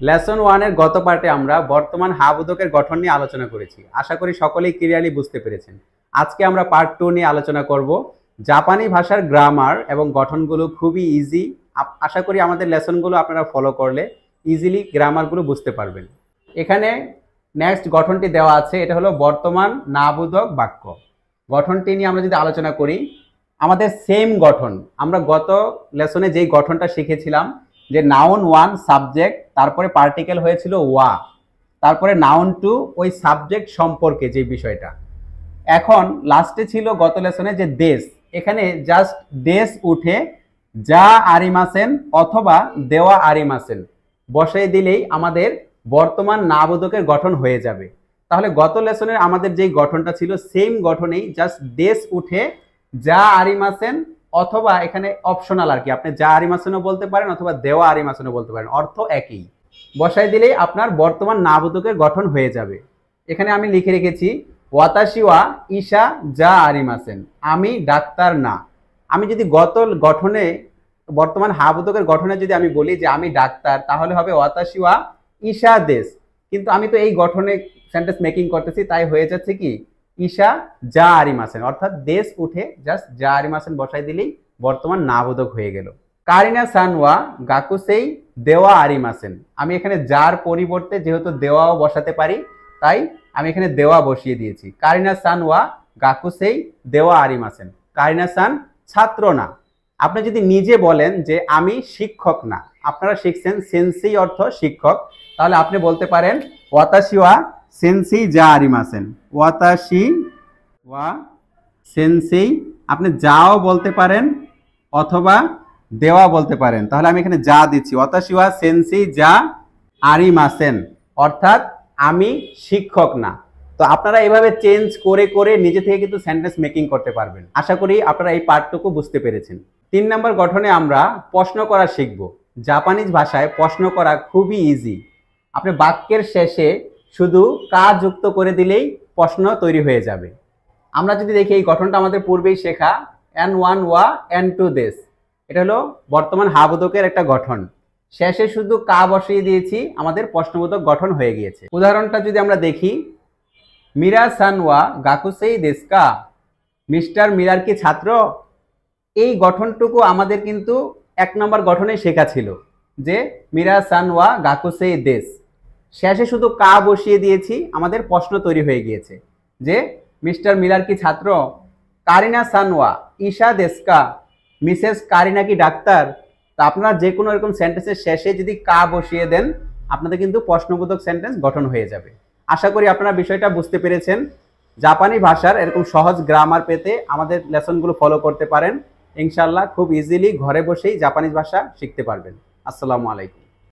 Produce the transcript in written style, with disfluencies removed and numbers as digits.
Lesson 1 এর গত পার্টে আমরা বর্তমান হাবোধকের গঠন নিয়ে আলোচনা করেছি। আশা করি সকলেই ক্লিয়ারলি বুঝতে পেরেছেন। আজকে আমরা পার্ট 2 নিয়ে আলোচনা করব। জাপানি ভাষার গ্রামার এবং গঠনগুলো খুবই ইজি। আশা করি আমাদের লেসনগুলো আপনারা ফলো করলে ইজিলি গ্রামারগুলো বুঝতে পারবেন। এখানে নেক্সট গঠনটি দেওয়া আছে, এটা হলো বর্তমান নাবোধক বাক্য। গঠনটি নিয়ে আমরা যদি আলোচনা করি, আমাদের সেম গঠন আমরা গত লেসনে যেই গঠনটা শিখেছিলাম যে নাউন 1 সাবজেক্ট, তারপরে পার্টিকেল হয়েছিল ওয়া, তারপরে নাউন 2 ওই সাবজেক্ট সম্পর্কে যে বিষয়টা। এখন লাস্টে ছিল গত লেসনে যে দেশ, এখানে জাস্ট দেশ উঠে যা আরিমাসেন অথবা দেওয়া আরিমাসেন বসাই দিলেই আমাদের বর্তমান নাবোধকের গঠন হয়ে যাবে। তাহলে গত লেসনের আমাদের যেই গঠনটা ছিল সেম গঠনেই জাস্ট দেশ উঠে যা আরিমাসেন অথবা এখানে অপশনাল আর কি, আপনি যা আরিমাসেনও বলতে পারেন অথবা দেওয়া আরিমাসেনও বলতে পারেন, অর্থ একই। বসাই দিলেই আপনার বর্তমান নাবোধকের গঠন হয়ে যাবে। এখানে আমি লিখে রেখেছি ওয়াতাশি ওয়া ইশা যা আরিমাসেন, আমি ডাক্তার না। আমি যদি গত গঠনে বর্তমান হাবোধকের গঠনে যদি আমি বলি যে আমি ডাক্তার, তাহলে হবে ওয়াতাশি ওয়া ইশা দেশ। কিন্তু আমি তো এই গঠনে সেন্টেন্স মেকিং করতেছি, তাই হয়ে যাচ্ছে কি ইশা যা আরিমাসেন, অর্থাৎ দেশ উঠে জাস্ট যা আরিমাসেন বসাই দিলেই বর্তমান নাবোধক হয়ে গেল। কারিনা সানওয়া গাকুসেই দেওয়া আরিমাসেন, আমি এখানে যার পরিবর্তে যেহেতু দেওয়াও বসাতে পারি, তাই আমি এখানে দেওয়া বসিয়ে দিয়েছি। কারিনা সানওয়া গাকুসেই দেওয়া আরিমাসেন, কারিনা সান ছাত্র না। আপনি যদি নিজে বলেন যে আমি শিক্ষক না, আপনারা শিখছেন সেন্সেই অর্থ শিক্ষক, তাহলে আপনি বলতে পারেন ওয়াতাশি ওয়া সেন্সেই যা আরিমাসেন, ওয়াতাশি ওয়া সেন্সেই, আপনি যাও বলতে পারেন অথবা দেওয়া বলতে পারেন। তাহলে আমি এখানে যা দিচ্ছি, ওয়াতাশি ওয়া সেন্সেই যা আরিমাসেন, অর্থাৎ আমি শিক্ষক না। তো আপনারা এভাবে চেঞ্জ করে করে নিজে থেকে কিন্তু সেন্টেন্স মেকিং করতে পারবেন। আশা করি আপনারা এই পার্টটুকু বুঝতে পেরেছেন। 3 নম্বর গঠনে আমরা প্রশ্ন করা শিখব। জাপানিজ ভাষায় প্রশ্ন করা খুবই ইজি। আপনি বাক্যের শেষে শুধু কা যুক্ত করে দিলেই প্রশ্ন তৈরি হয়ে যাবে। আমরা যদি দেখি এই গঠনটা আমাদের পূর্বেই শেখা, N1 ওয়া N2 দেশ, এটা হলো বর্তমান হাবোধকের একটা গঠন। শেষে শুধু কা বসিয়ে দিয়েছি, আমাদের প্রশ্নবোধক গঠন হয়ে গিয়েছে। উদাহরণটা যদি আমরা দেখি, মিরা সানওয়া গাকুসেই দেশকা, মিস্টার মিরার কি ছাত্র। এই গঠনটুকু আমাদের কিন্তু 1 নম্বর গঠনে শেখা ছিল যে মিরা সানওয়া গাকুসেই দেশ, শেষে শুধু কা বসিয়ে দিয়েছি, আমাদের প্রশ্ন তৈরি হয়ে গিয়েছে যে মিস্টার মিরার কি ছাত্র। কারিনা সানওয়া ঈশা দেশকা, মিসেস কারিনা কি ডাক্তার। তা আপনারা যে কোনো এরকম সেন্টেন্সের শেষে যদি কা বসিয়ে দেন, আপনাদের কিন্তু প্রশ্নবোধক সেন্টেন্স গঠন হয়ে যাবে। আশা করি আপনারা বিষয়টা বুঝতে পেরেছেন। জাপানি ভাষার এরকম সহজ গ্রামার পেতে আমাদের লেসনগুলো ফলো করতে পারেন। ইনশাআল্লাহ খুব ইজিলি ঘরে বসেই জাপানিজ ভাষা শিখতে পারবেন। আসসালামু আলাইকুম।